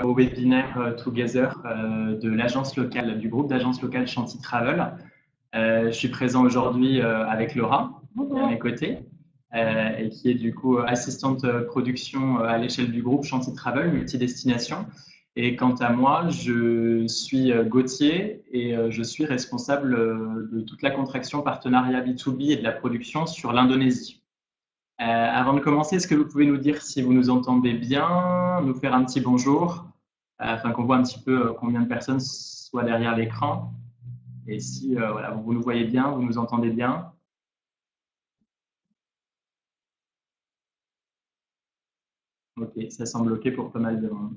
au webinaire Together de l'agence locale, du groupe d'agences locales Chanty Travel. Je suis présent aujourd'hui avec Laura, qui est à mes côtés, et qui est du coup assistante production à l'échelle du groupe Chanty Travel, multidestination. Et quant à moi, je suis Gauthier et je suis responsable de toute la contraction partenariat B2B et de la production sur l'Indonésie. Avant de commencer, est-ce que vous pouvez nous dire si vous nous entendez bien, nous faire un petit bonjour, afin qu'on voit un petit peu combien de personnes soient derrière l'écran. Et si voilà, vous nous voyez bien, vous nous entendez bien. Ok, ça semble ok pour pas mal de monde.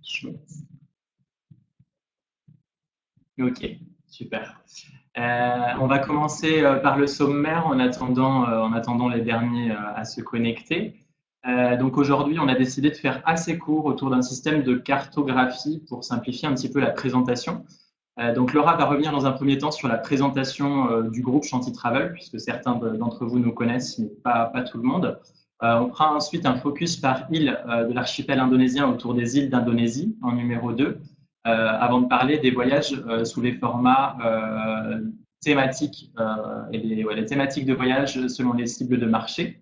Chouette. Ok, super. On va commencer par le sommaire en attendant les derniers à se connecter. Donc aujourd'hui, on a décidé de faire assez court autour d'un système de cartographie pour simplifier un petit peu la présentation. Donc Laura va revenir dans un premier temps sur la présentation du groupe Chanty Travel, puisque certains d'entre vous nous connaissent, mais pas tout le monde. On fera ensuite un focus par île de l'archipel indonésien autour des îles d'Indonésie en numéro 2, avant de parler des voyages sous les formats thématiques et les thématiques de voyage selon les cibles de marché.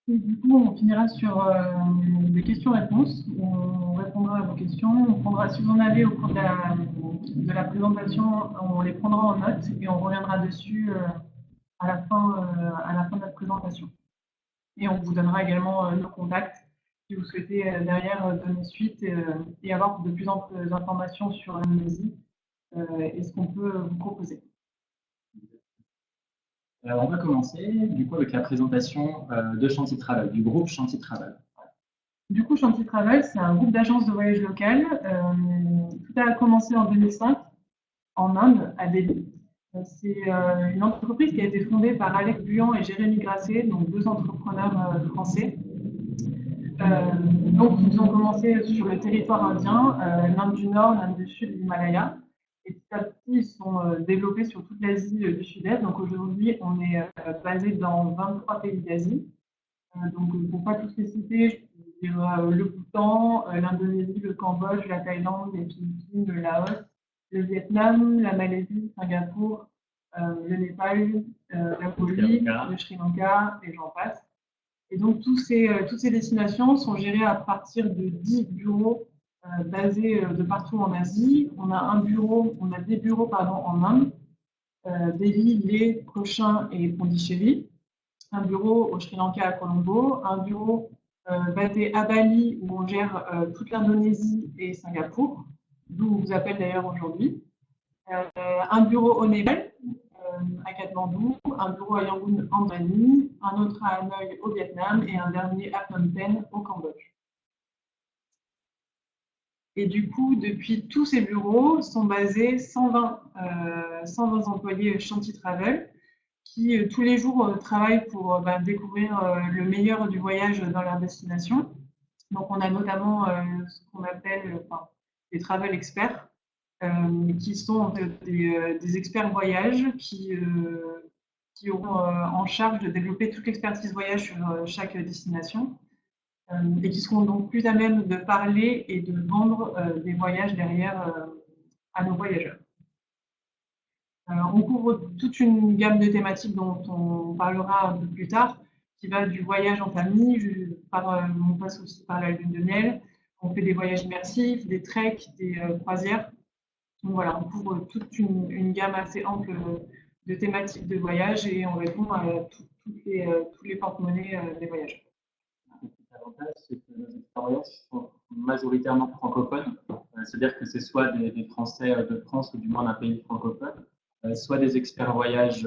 Et du coup, on finira sur des questions-réponses. On répondra à vos questions. On prendra, si vous en avez au cours de la présentation, on les prendra en note et on reviendra dessus à la fin de notre présentation. Et on vous donnera également nos contacts si vous souhaitez derrière donner suite et avoir de plus amples informations sur l'Indonésie et ce qu'on peut vous proposer. On va commencer du coup avec la présentation de Chanty Travel, du groupe Chanty Travel. Du coup, Chanty Travel, c'est un groupe d'agences de voyage locales. Tout a commencé en 2005 en Inde, à Delhi. C'est une entreprise qui a été fondée par Alex Buan et Jérémy Grasset, donc deux entrepreneurs français. Donc, ils ont commencé sur le territoire indien, l'Inde du Nord, l'Inde du Sud, l'Himalaya. Et petit à petit, ils sont développés sur toute l'Asie du Sud-Est. Donc aujourd'hui, on est basé dans 23 pays d'Asie. Donc pour ne pas tous les citer, je peux vous dire le Bhoutan, l'Indonésie, le Cambodge, la Thaïlande, les Philippines, le Laos, le Vietnam, la Malaisie, Singapour, le Népal, la Bolivie, le Sri Lanka, et j'en passe. Et donc toutes ces destinations sont gérées à partir de 10 bureaux basés de partout en Asie. On a des bureaux en Inde, Delhi, Leh, Cochin et Pondichéry. Un bureau au Sri Lanka à Colombo, un bureau basé à Bali où on gère toute l'Indonésie et Singapour, d'où on vous appelle d'ailleurs aujourd'hui. Un bureau au Népal, à Katmandou, un bureau à Yangon en Birmanie, un autre à Hanoï au Vietnam et un dernier à Phnom Penh au Cambodge. Et du coup, depuis tous ces bureaux sont basés 120 employés Chanty Travel qui tous les jours travaillent pour découvrir le meilleur du voyage dans leur destination. Donc on a notamment ce qu'on appelle des travel experts, qui sont en fait des experts voyage qui auront en charge de développer toute l'expertise voyage sur chaque destination. Et qui seront donc plus à même de parler et de vendre des voyages derrière à nos voyageurs. On couvre toute une gamme de thématiques dont on parlera un peu plus tard, qui va du voyage en famille, on passe aussi par la lune de miel, on fait des voyages immersifs, des treks, des croisières. Donc voilà, on couvre toute une gamme assez ample de thématiques de voyage et on répond à tous les porte-monnaies des voyageurs. L'avantage, c'est que nos expériences sont majoritairement francophones, c'est-à-dire que c'est soit des Français de France ou du moins d'un pays francophone, soit des experts voyage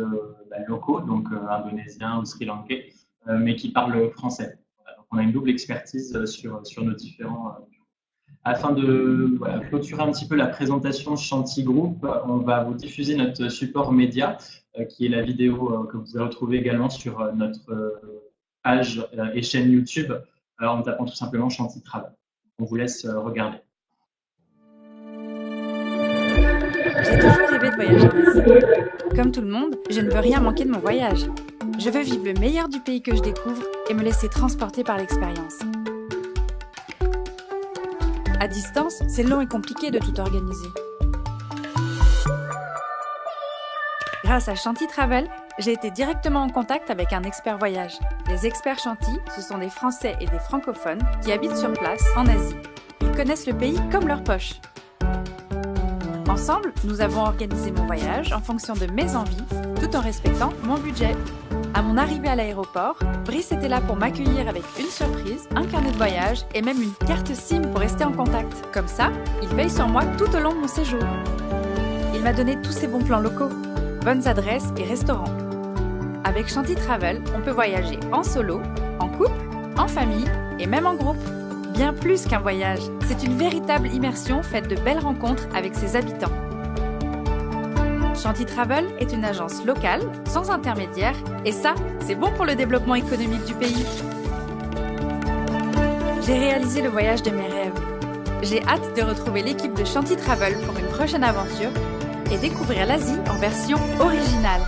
locaux, donc indonésiens ou sri-lankais, mais qui parlent français. Voilà, donc on a une double expertise sur nos différents. Afin de clôturer un petit peu la présentation Chanty Group, on va vous diffuser notre support média, qui est la vidéo que vous pouvez retrouver également sur notre page et chaîne YouTube, en tapant tout simplement Chanty Travel. On vous laisse regarder. J'ai toujours rêvé rêvé de voyager en Asie. Comme tout le monde, je ne veux rien manquer de mon voyage. Je veux vivre le meilleur du pays que je découvre et me laisser transporter par l'expérience. À distance, c'est long et compliqué de tout organiser. Grâce à Chanty Travel, j'ai été directement en contact avec un expert voyage. Les experts Chanty, ce sont des Français et des francophones qui habitent sur place, en Asie. Ils connaissent le pays comme leur poche. Ensemble, nous avons organisé mon voyage en fonction de mes envies, tout en respectant mon budget. À mon arrivée à l'aéroport, Brice était là pour m'accueillir avec une surprise, un carnet de voyage et même une carte SIM pour rester en contact. Comme ça, il veille sur moi tout au long de mon séjour. Il m'a donné tous ses bons plans locaux, bonnes adresses et restaurants. Avec Chanty Travel, on peut voyager en solo, en couple, en famille et même en groupe. Bien plus qu'un voyage, c'est une véritable immersion faite de belles rencontres avec ses habitants. Chanty Travel est une agence locale, sans intermédiaire, et ça, c'est bon pour le développement économique du pays. J'ai réalisé le voyage de mes rêves. J'ai hâte de retrouver l'équipe de Chanty Travel pour une prochaine aventure et découvrir l'Asie en version originale.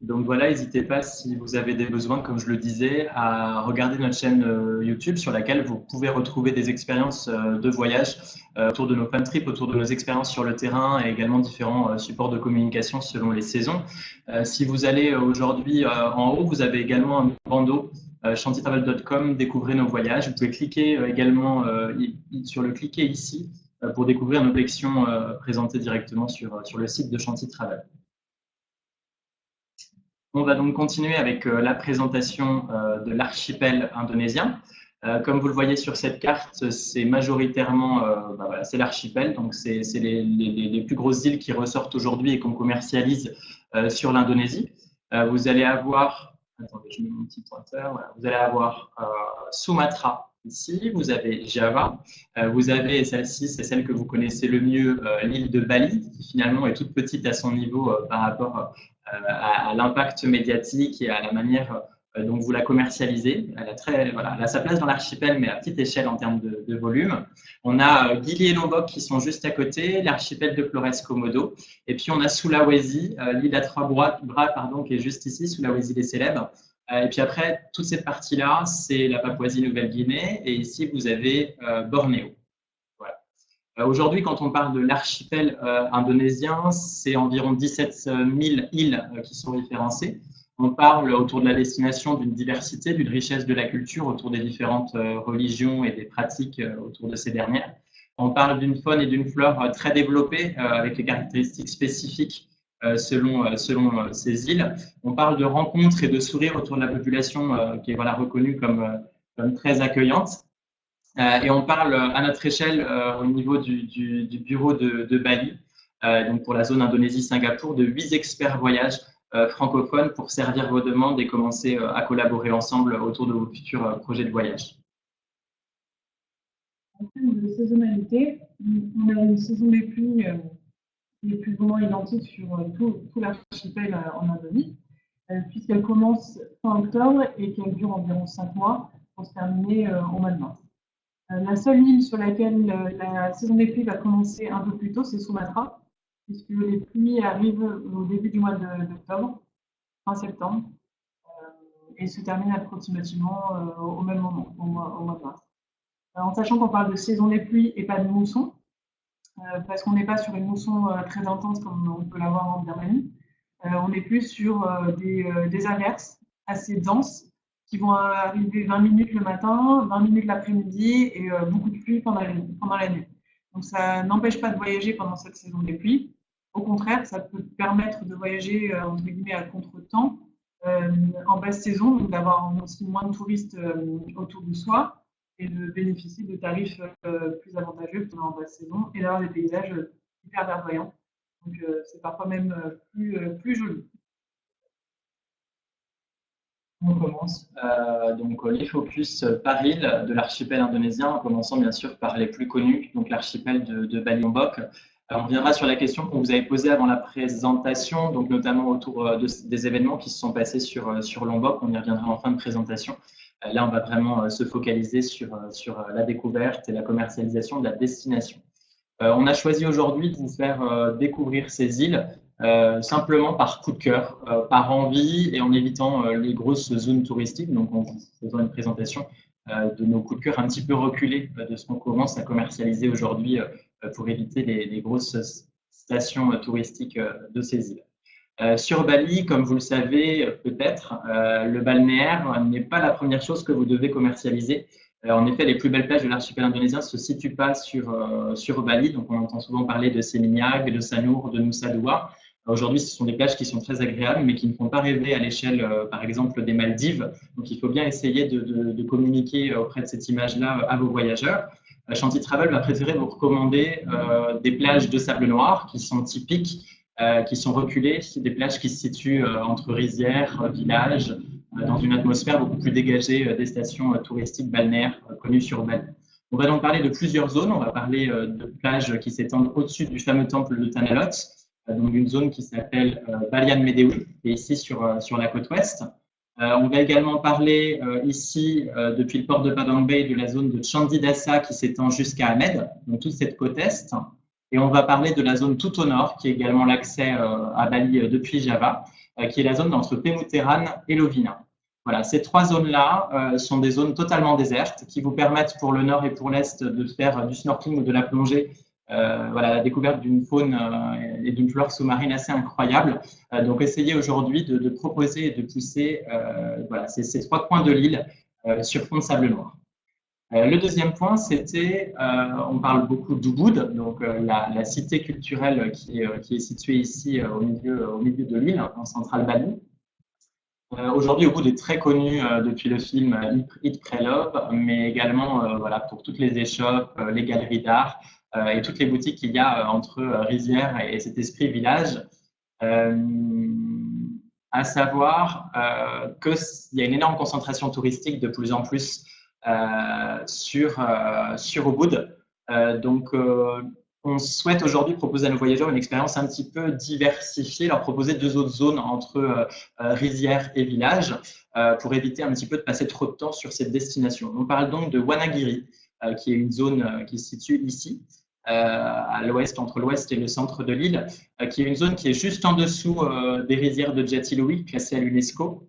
Donc voilà, n'hésitez pas si vous avez des besoins, comme je le disais, à regarder notre chaîne YouTube sur laquelle vous pouvez retrouver des expériences de voyage autour de nos fun trips, autour de nos expériences sur le terrain et également différents supports de communication selon les saisons. Si vous allez aujourd'hui en haut, vous avez également un bandeau chantytravel.com, découvrez nos voyages. Vous pouvez cliquer également sur le cliquer ici pour découvrir nos collections présentées directement sur le site de Chanty Travel. On va donc continuer avec la présentation de l'archipel indonésien. Comme vous le voyez sur cette carte, c'est majoritairement voilà, c'est l'archipel, donc c'est les plus grosses îles qui ressortent aujourd'hui et qu'on commercialise sur l'Indonésie. Vous allez avoir, attendez, je mets mon petit pointeur, voilà, vous allez avoir Sumatra ici, vous avez Java, vous avez celle-ci, c'est celle que vous connaissez le mieux, l'île de Bali, qui finalement est toute petite à son niveau par rapport à l'impact médiatique et à la manière dont vous la commercialisez. Elle a sa place dans l'archipel, mais à petite échelle en termes de volume. On a Gili et Lombok qui sont juste à côté, l'archipel de Flores Komodo, et puis on a Sulawesi, l'île à trois bras qui est juste ici, Sulawesi les Célèbres. Et puis après, toute cette partie-là, c'est la Papouasie-Nouvelle-Guinée, et ici vous avez Bornéo. Aujourd'hui, quand on parle de l'archipel indonésien, c'est environ 17 000 îles qui sont référencées. On parle autour de la destination d'une diversité, d'une richesse de la culture autour des différentes religions et des pratiques autour de ces dernières. On parle d'une faune et d'une flore très développées avec les caractéristiques spécifiques selon ces îles. On parle de rencontres et de sourires autour de la population qui est reconnue comme très accueillante. Et on parle à notre échelle au niveau du bureau de Bali, donc pour la zone Indonésie-Singapour, de 8 experts voyages francophones pour servir vos demandes et commencer à collaborer ensemble autour de vos futurs projets de voyage. En termes de saisonnalité, on a une saison des pluies qui est plus ou moins identique sur tout l'archipel en Indonésie, puisqu'elle commence fin octobre et qu'elle dure environ 5 mois pour se terminer au mois de mars. La seule île sur laquelle la saison des pluies va commencer un peu plus tôt, c'est Sumatra, puisque les pluies arrivent au début du mois d'octobre, fin septembre, et se terminent approximativement au même moment, au mois de mars. En sachant qu'on parle de saison des pluies et pas de mousson, parce qu'on n'est pas sur une mousson très intense comme on peut l'avoir en Birmanie, on est plus sur des averses assez denses, qui vont arriver 20 minutes le matin, 20 minutes l'après-midi et beaucoup de pluie pendant la nuit. Donc ça n'empêche pas de voyager pendant cette saison des pluies. Au contraire, ça peut permettre de voyager entre guillemets à contre-temps en basse saison, donc d'avoir aussi moins de touristes autour de soi et de bénéficier de tarifs plus avantageux pendant en basse saison et d'avoir des paysages hyper verdoyants. Donc c'est parfois même plus joli. On commence donc les focus par île de l'archipel indonésien, en commençant bien sûr par les plus connus, donc l'archipel de Bali Lombok. On reviendra sur la question qu'on vous avait posée avant la présentation, donc notamment autour des événements qui se sont passés sur Lombok. On y reviendra en fin de présentation. Là, on va vraiment se focaliser sur la découverte et la commercialisation de la destination. On a choisi aujourd'hui de vous faire découvrir ces îles simplement par coup de cœur, par envie et en évitant les grosses zones touristiques. Donc, en faisant une présentation de nos coups de cœur un petit peu reculés de ce qu'on commence à commercialiser aujourd'hui pour éviter les grosses stations touristiques de ces îles. Sur Bali, comme vous le savez peut-être, le balnéaire n'est pas la première chose que vous devez commercialiser. En effet, les plus belles plages de l'archipel indonésien ne se situent pas sur Bali. Donc, on entend souvent parler de Seminyak, de Sanur, de Nusa Dua. Aujourd'hui, ce sont des plages qui sont très agréables, mais qui ne font pas rêver à l'échelle, par exemple, des Maldives. Donc, il faut bien essayer de communiquer auprès de cette image-là à vos voyageurs. Chanty Travel va préférer vous recommander des plages de sable noir qui sont typiques, qui sont reculées, des plages qui se situent entre rizières, villages, dans une atmosphère beaucoup plus dégagée des stations touristiques balnéaires connues sur Bali. On va donc parler de plusieurs zones. On va parler de plages qui s'étendent au-dessus du fameux temple de Tanah Lot, donc une zone qui s'appelle Balian Medewi, et ici sur la côte ouest. On va également parler ici, depuis le port de Padang Bay, de la zone de Candi Dassa qui s'étend jusqu'à Amed, donc toute cette côte est. Et on va parler de la zone tout au nord, qui est également l'accès à Bali depuis Java, qui est la zone entre Pemuteran et Lovina. Voilà, ces trois zones-là sont des zones totalement désertes qui vous permettent pour le nord et pour l'est de faire du snorkeling ou de la plongée. Voilà, la découverte d'une faune et d'une flore sous-marine assez incroyable. Donc, essayez aujourd'hui de proposer et de pousser voilà, ces trois coins de l'île sur fond de sable noir. Le deuxième point, c'était, on parle beaucoup d'Ubud, donc la cité culturelle qui est située ici au milieu de l'île, en centrale Bali. Aujourd'hui, Ubud est très connu depuis le film Eat, Pray, Love, mais également voilà, pour toutes les échoppes, les galeries d'art et toutes les boutiques qu'il y a entre Rizières et cet esprit village. À savoir qu'il y a une énorme concentration touristique de plus en plus sur Ubud. Donc, on souhaite aujourd'hui proposer à nos voyageurs une expérience un petit peu diversifiée, leur proposer deux autres zones entre rizières et villages pour éviter un petit peu de passer trop de temps sur cette destination. On parle donc de Wanagiri, qui est une zone qui se situe ici, à l'ouest, entre l'ouest et le centre de l'île, qui est une zone qui est juste en dessous des rizières de Jatiluwih, classées à l'UNESCO,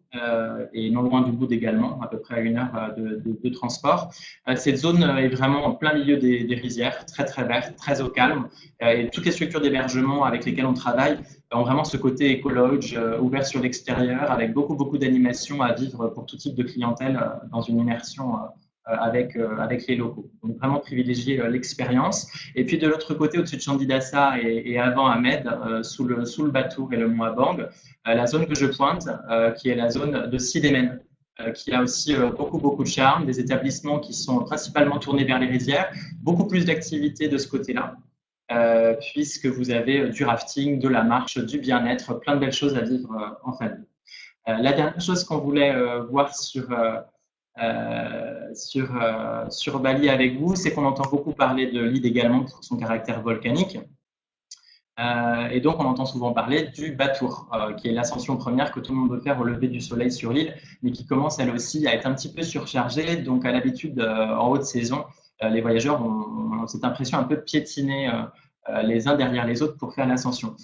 et non loin d'Ubud également, à peu près à 1 heure de transport. Cette zone est vraiment en plein milieu des rizières, très très verte, très au calme, et toutes les structures d'hébergement avec lesquelles on travaille ont vraiment ce côté éco-lodge ouvert sur l'extérieur, avec beaucoup d'animations à vivre pour tout type de clientèle dans une immersion avec les locaux. Donc vraiment privilégier l'expérience. Et puis de l'autre côté, au-dessus de Candi Dassa et avant Amed, sous le Batour et le Mont Abang, la zone que je pointe, qui est la zone de Sidemen, qui a aussi beaucoup de charme, des établissements qui sont principalement tournés vers les rizières, beaucoup plus d'activités de ce côté-là, puisque vous avez du rafting, de la marche, du bien-être, plein de belles choses à vivre en famille. La dernière chose qu'on voulait voir sur Bali avec vous, c'est qu'on entend beaucoup parler de l'île également pour son caractère volcanique. Et donc, on entend souvent parler du Batour, qui est l'ascension première que tout le monde veut faire au lever du soleil sur l'île, mais qui commence elle aussi à être un petit peu surchargée. Donc, à l'habitude, en haute saison, les voyageurs ont cette impression un peu de piétiner les uns derrière les autres pour faire l'ascension.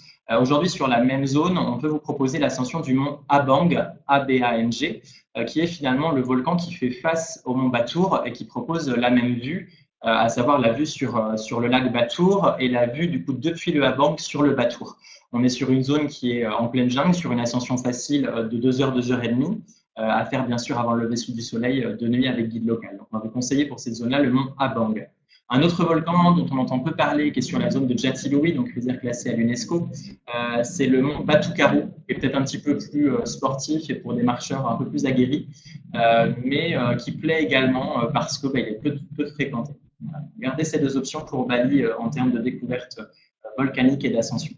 Aujourd'hui, sur la même zone, on peut vous proposer l'ascension du mont Abang, A-B-A-N-G, qui est finalement le volcan qui fait face au mont Batour et qui propose la même vue, à savoir la vue sur le lac Batour et la vue du coup depuis le Abang sur le Batour. On est sur une zone qui est en pleine jungle, sur une ascension facile de 2 heures, 2 heures et demie, à faire bien sûr avant le lever du soleil de nuit avec guide local. Donc, on va vous conseiller pour cette zone-là le mont Abang. Un autre volcan dont on entend peu parler, qui est sur la zone de Jatiluwih, donc rizière classée à l'UNESCO, c'est le mont Batu Karu, qui est peut-être un petit peu plus sportif et pour des marcheurs un peu plus aguerris, mais qui plaît également parce qu'il est peu fréquenté. Voilà. Gardez ces deux options pour Bali en termes de découverte volcanique et d'ascension.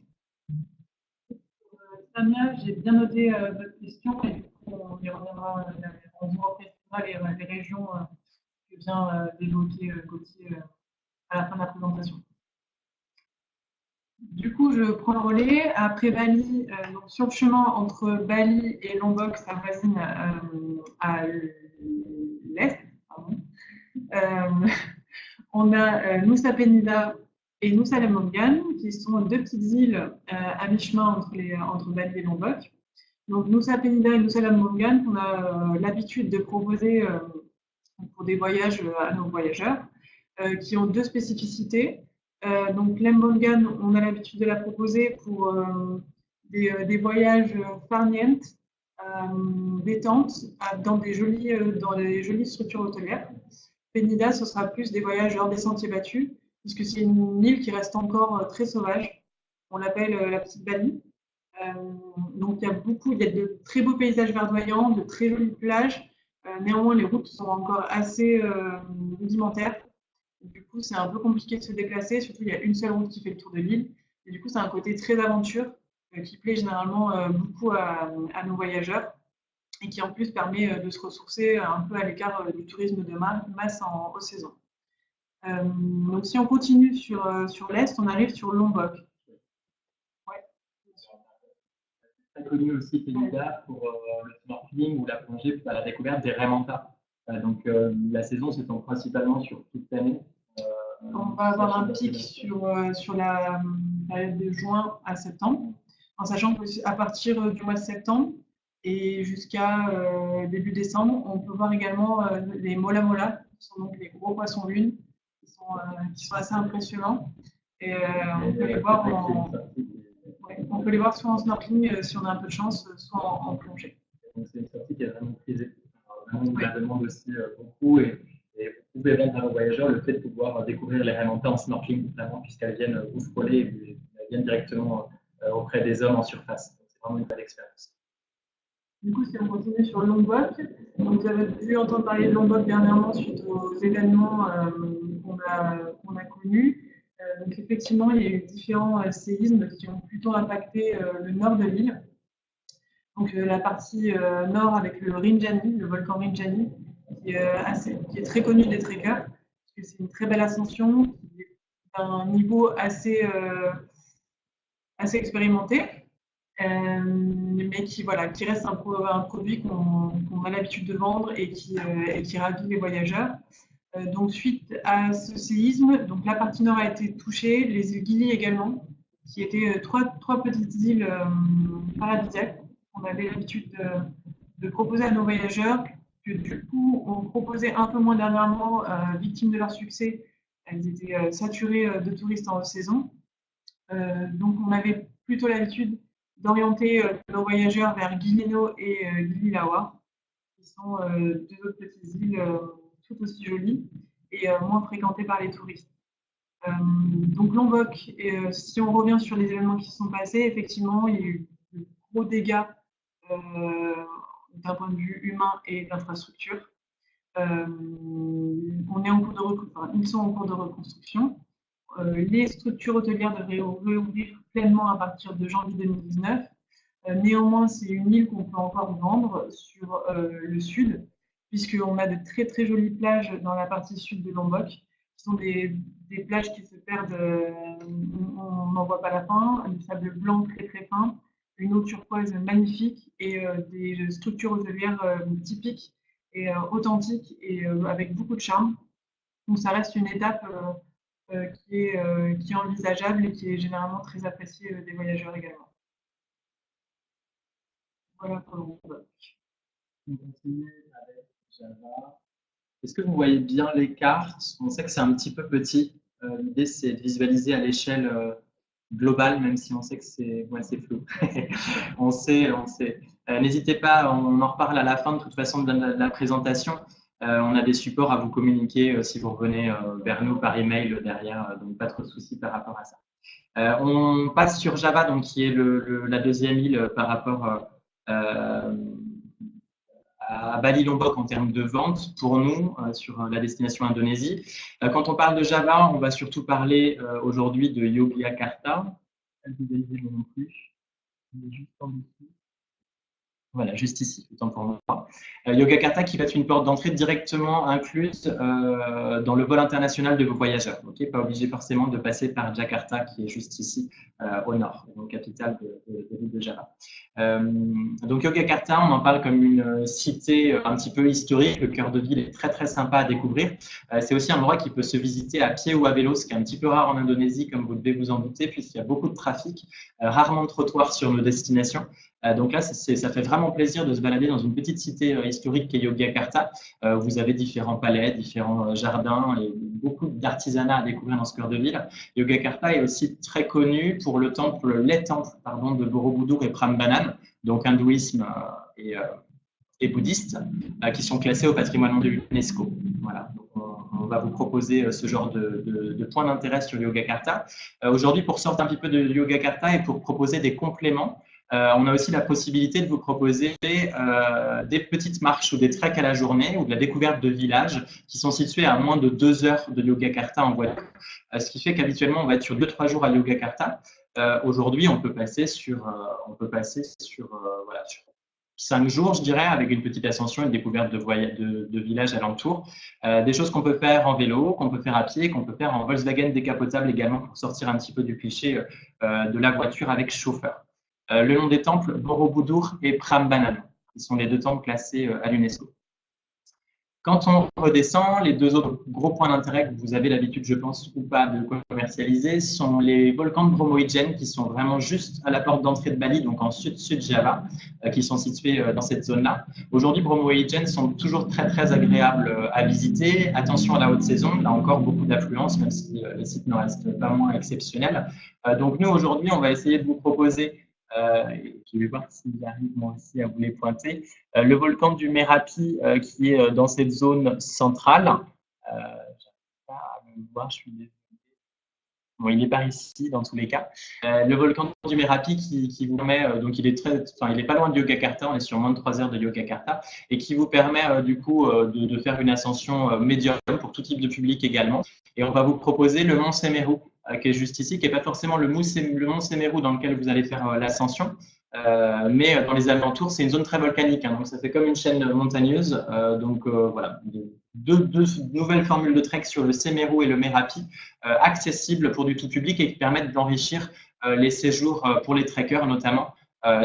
Samia, j'ai bien noté votre question et du coup, on y reviendra, on vous reprécisera les régions que vient d'évoquer Gauthier à la fin de la présentation. Du coup, je prends le relais. Après Bali, donc sur le chemin entre Bali et Lombok, ça voisine à On a Nusa Penida et Nusa Lembongan, qui sont deux petites îles à mi-chemin entre Bali et Lombok. Donc Nusa Penida et Nusa Lembongan, on a l'habitude de proposer pour des voyages à nos voyageurs, qui ont deux spécificités. Donc Lembongan, on a l'habitude de la proposer pour des voyages farniente, détente, dans des jolies structures hôtelières. Penida, ce sera plus des voyages hors des sentiers battus, puisque c'est une île qui reste encore très sauvage. On l'appelle la petite Bali. Donc il y a de très beaux paysages verdoyants, de très jolies plages. Néanmoins, les routes sont encore assez rudimentaires. Du coup, c'est un peu compliqué de se déplacer, surtout il y a une seule route qui fait le tour de l'île. Et du coup, c'est un côté très aventure qui plaît généralement beaucoup à nos voyageurs et qui en plus permet de se ressourcer un peu à l'écart du tourisme de masse en haute saison. Donc si on continue sur l'est, on arrive sur Lombok. Ouais. Très connu aussi Penida pour le snorkeling ou la plongée pour la découverte des raimentas. Donc la saison s'étend principalement sur toute l'année. On va avoir un pic sur la période de juin à septembre, en sachant qu'à partir du mois de septembre et jusqu'à début décembre, on peut voir également les mola mola, qui sont donc les gros poissons lunes, qui sont assez impressionnants. Et on peut les voir soit en snorkeling, si on a un peu de chance, soit en plongée. Donc c'est une sortie qui est vraiment prisée. On la demande aussi beaucoup et vous pouvez vendre à nos voyageurs le fait de pouvoir découvrir les raimentas en snorkeling, notamment puisqu'elles viennent vous frôler et elles viennent directement auprès des hommes en surface. C'est vraiment une belle expérience. Du coup, si on continue sur Lombok, donc vous avez dû entendre parler de Lombok dernièrement suite aux événements qu'on a connus. Donc effectivement, il y a eu différents séismes qui ont plutôt impacté le nord de l'île. Donc la partie nord avec le Rinjani, le volcan Rinjani, qui est très connu des trekkers, parce que c'est une très belle ascension, qui est d'un niveau assez expérimenté, mais qui reste un produit qu'on a l'habitude de vendre et qui ravit les voyageurs. Donc suite à ce séisme, donc la partie nord a été touchée, les îles Gili également, qui étaient trois petites îles paradisiaques qu'on avait l'habitude de proposer à nos voyageurs, que du coup on proposait un peu moins dernièrement, victimes de leur succès. Elles étaient saturées de touristes en haute saison. Donc on avait plutôt l'habitude d'orienter nos voyageurs vers Gilino et Gili-Lawa, qui sont deux autres petites îles tout aussi jolies et moins fréquentées par les touristes. Donc Lombok, si on revient sur les événements qui se sont passés, effectivement, il y a eu de gros dégâts d'un point de vue humain et d'infrastructure. Ils sont en cours de reconstruction. Les structures hôtelières devraient réouvrir pleinement à partir de janvier 2019. Néanmoins, c'est une île qu'on peut encore vendre sur le sud, puisqu'on a de très très jolies plages dans la partie sud de Lombok, qui sont des plages qui se perdent, on n'en voit pas la fin, du sable blanc très très fin, une eau turquoise magnifique et des structures hôtelières typiques et authentiques et avec beaucoup de charme. Donc ça reste une étape qui est envisageable et qui est généralement très appréciée des voyageurs également. Voilà pour Lombok. On continue avec Java. Est-ce que vous voyez bien les cartes? On sait que c'est un petit peu petit. L'idée, c'est de visualiser à l'échelle globale, même si on sait que c'est flou. on sait. N'hésitez pas, on en reparle à la fin de toute façon de la présentation. On a des supports à vous communiquer si vous revenez vers nous par email derrière, donc pas trop de soucis par rapport à ça. On passe sur Java, donc, qui est la deuxième île par rapport à Bali-Lombok en termes de vente pour nous sur la destination Indonésie. Quand on parle de Java, on va surtout parler aujourd'hui de Yogyakarta. Non plus. On est juste en dessous. Voilà, juste ici, autant pour moi. Yogyakarta qui va être une porte d'entrée directement incluse dans le vol international de vos voyageurs. Okay, pas obligé forcément de passer par Jakarta, qui est juste ici au nord, donc capitale de l'île de Java. Donc Yogyakarta, on en parle comme une cité un petit peu historique. Le cœur de ville est très très sympa à découvrir. C'est aussi un endroit qui peut se visiter à pied ou à vélo, ce qui est un petit peu rare en Indonésie, comme vous devez vous en douter, puisqu'il y a beaucoup de trafic, rarement de trottoirs sur nos destinations. Donc là, ça fait vraiment plaisir de se balader dans une petite cité historique qui est Yogyakarta. Vous avez différents palais, différents jardins et beaucoup d'artisanat à découvrir dans ce cœur de ville. Yogyakarta est aussi très connu pour les temples de Borobudur et Prambanan, donc hindouisme et bouddhiste, qui sont classés au patrimoine mondial de l'UNESCO. Voilà. Donc on va vous proposer ce genre de points d'intérêt sur Yogyakarta. Aujourd'hui, pour sortir un petit peu de Yogyakarta et pour proposer des compléments, on a aussi la possibilité de vous proposer des petites marches ou des treks à la journée ou de la découverte de villages qui sont situés à moins de 2 heures de Yogyakarta en voiture. Ce qui fait qu'habituellement, on va être sur 2-3 jours à Yogyakarta. Aujourd'hui, on peut passer sur 5 jours, je dirais, avec une petite ascension et une découverte de villages alentours. Des choses qu'on peut faire en vélo, qu'on peut faire à pied, qu'on peut faire en Volkswagen décapotable également pour sortir un petit peu du cliché de la voiture avec chauffeur. Le nom des temples, Borobudur et Prambanan, qui sont les 2 temples classés à l'UNESCO. Quand on redescend, les 2 autres gros points d'intérêt que vous avez l'habitude, je pense, ou pas, de commercialiser sont les volcans de Bromo Ijen, qui sont vraiment juste à la porte d'entrée de Bali, donc en sud Java, qui sont situés dans cette zone-là. Aujourd'hui, Bromo Ijen sont toujours très, très agréables à visiter. Attention à la haute saison, là encore, beaucoup d'affluence, même si les sites ne restent pas moins exceptionnels. Donc nous, aujourd'hui, on va essayer de vous proposer je vais voir s'il arrive moi aussi à vous les pointer. Le volcan du Merapi qui est dans cette zone centrale. Je n'arrive pas à le voir, je suis désolé. Bon, il est par ici dans tous les cas. Le volcan du Merapi qui vous permet, donc il est pas loin de Yogyakarta, on est sur moins de 3 heures de Yogyakarta, et qui vous permet du coup de faire une ascension médium pour tout type de public également. Et on va vous proposer le mont Semeru, qui est juste ici, qui n'est pas forcément le mont Semeru dans lequel vous allez faire l'ascension, mais dans les alentours, c'est une zone très volcanique, hein, donc ça fait comme une chaîne montagneuse. Voilà, 2 nouvelles formules de trek sur le Semeru et le Merapi, accessibles pour du tout public et qui permettent d'enrichir les séjours pour les trekkers, notamment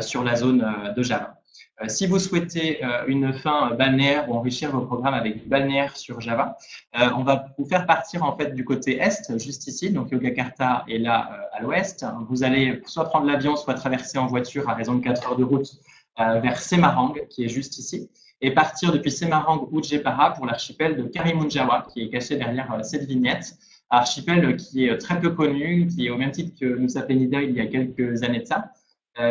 sur la zone de Java. Si vous souhaitez une fin balnéaire ou enrichir vos programmes avec du balnéaire sur Java, on va vous faire partir en fait du côté est, juste ici. Donc Yogyakarta est là à l'ouest. Vous allez soit prendre l'avion, soit traverser en voiture à raison de 4 heures de route vers Semarang, qui est juste ici, et partir depuis Semarang ou Jepara pour l'archipel de Karimunjawa, qui est caché derrière cette vignette. Archipel qui est très peu connu, qui est au même titre que Nusa Penida il y a quelques années de ça,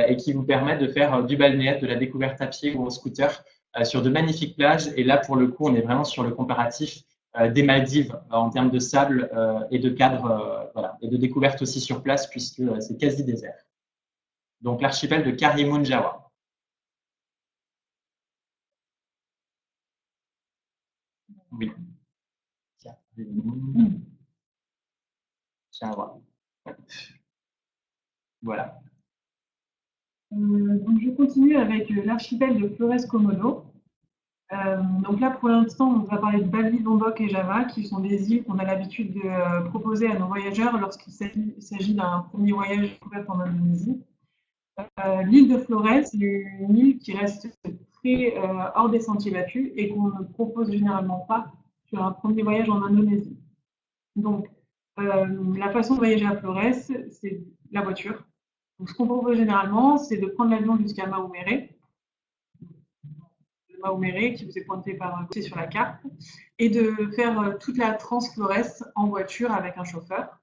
et qui vous permet de faire du balnéaire, de la découverte à pied ou au scooter sur de magnifiques plages. Et là, pour le coup, on est vraiment sur le comparatif des Maldives en termes de sable et de cadre, voilà, et de découverte aussi sur place, puisque c'est quasi désert. Donc, l'archipel de Karimunjawa. Oui. Jawa. Voilà. Donc je continue avec l'archipel de Flores Komodo. Donc là, pour l'instant, on va parler de Bali, Lombok et Java, qui sont des îles qu'on a l'habitude de proposer à nos voyageurs lorsqu'il s'agit d'un premier voyage en Indonésie. L'île de Flores, c'est une île qui reste très hors des sentiers battus et qu'on ne propose généralement pas sur un premier voyage en Indonésie. Donc, la façon de voyager à Flores, c'est la voiture. Donc, ce qu'on propose généralement, c'est de prendre l'avion jusqu'à Maumere, le Maumere qui vous est pointé sur la carte, et de faire toute la Trans-Flores en voiture avec un chauffeur,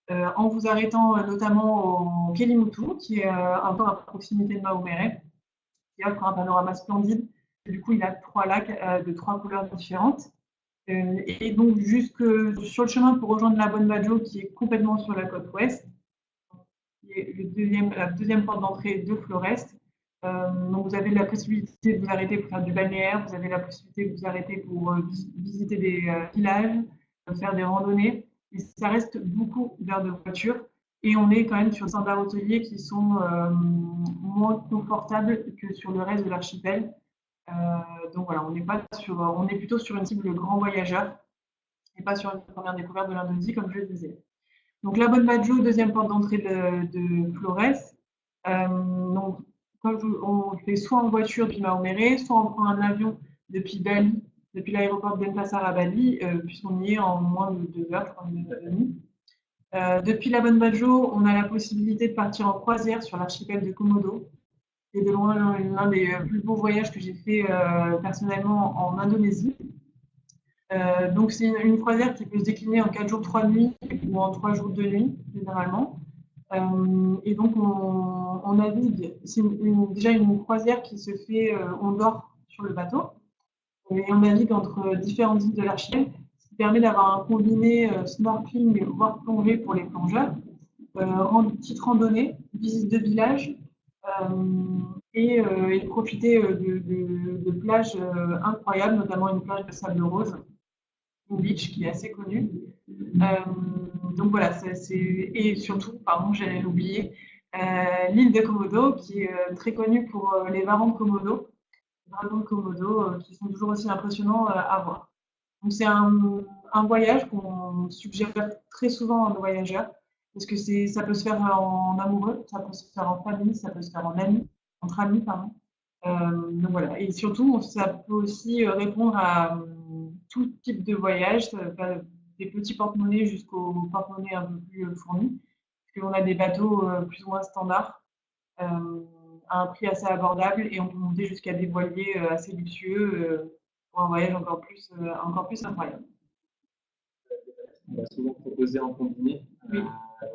en vous arrêtant notamment au Kelimutu, qui est un peu à proximité de Maumere, qui offre un panorama splendide. Du coup, il a 3 lacs de 3 couleurs différentes. Et donc, jusque sur le chemin pour rejoindre la Bonne Bajo, qui est complètement sur la côte ouest, qui est la deuxième porte d'entrée de Flores. Donc, vous avez la possibilité de vous arrêter pour faire du balnéaire, vous avez la possibilité de vous arrêter pour visiter des villages, faire des randonnées. Et ça reste beaucoup d'heures de voiture. Et on est quand même sur des standards hôteliers qui sont moins confortables que sur le reste de l'archipel. Donc voilà, on est plutôt sur une cible grand voyageur et pas sur une première découverte de l'Indonésie, comme je le disais. Donc la Bonne Badjo, deuxième porte d'entrée de Flores. Donc, on fait soit en voiture depuis Maomere, soit on prend un avion depuis Bali, depuis l'aéroport de Denpasar à Bali, puisqu'on y est en moins de 2 heures, je crois, 1 heure et demie. Depuis la Bonne Badjo, on a la possibilité de partir en croisière sur l'archipel de Komodo. C'est de loin l'un des plus beaux voyages que j'ai fait personnellement en Indonésie. Donc c'est une croisière qui peut se décliner en 4 jours 3 nuits ou en 3 jours 2 nuits généralement. Et donc on navigue, c'est déjà une croisière qui se fait, on dort sur le bateau et on navigue entre différentes îles de l'archipel, ce qui permet d'avoir un combiné snorkeling voire plongée pour les plongeurs, petite randonnée, visite de village et profiter de plages incroyables, notamment une plage de sable rose, beach qui est assez connu. Donc voilà, et surtout, pardon, j'allais l'oublier, l'île de Komodo qui est très connue pour les varans de Komodo, qui sont toujours aussi impressionnants à voir. Donc c'est un voyage qu'on suggère très souvent à nos voyageurs parce que ça peut se faire en amoureux, ça peut se faire en famille, ça peut se faire entre amis, pardon. Donc voilà, et surtout ça peut aussi répondre à tout type de voyage, des petits porte-monnaies jusqu'aux porte-monnaies un peu plus fournis, puisqu'on a des bateaux plus ou moins standards, à un prix assez abordable, et on peut monter jusqu'à des voiliers assez luxueux pour un voyage encore plus incroyable. On va souvent proposer en combiné. Oui.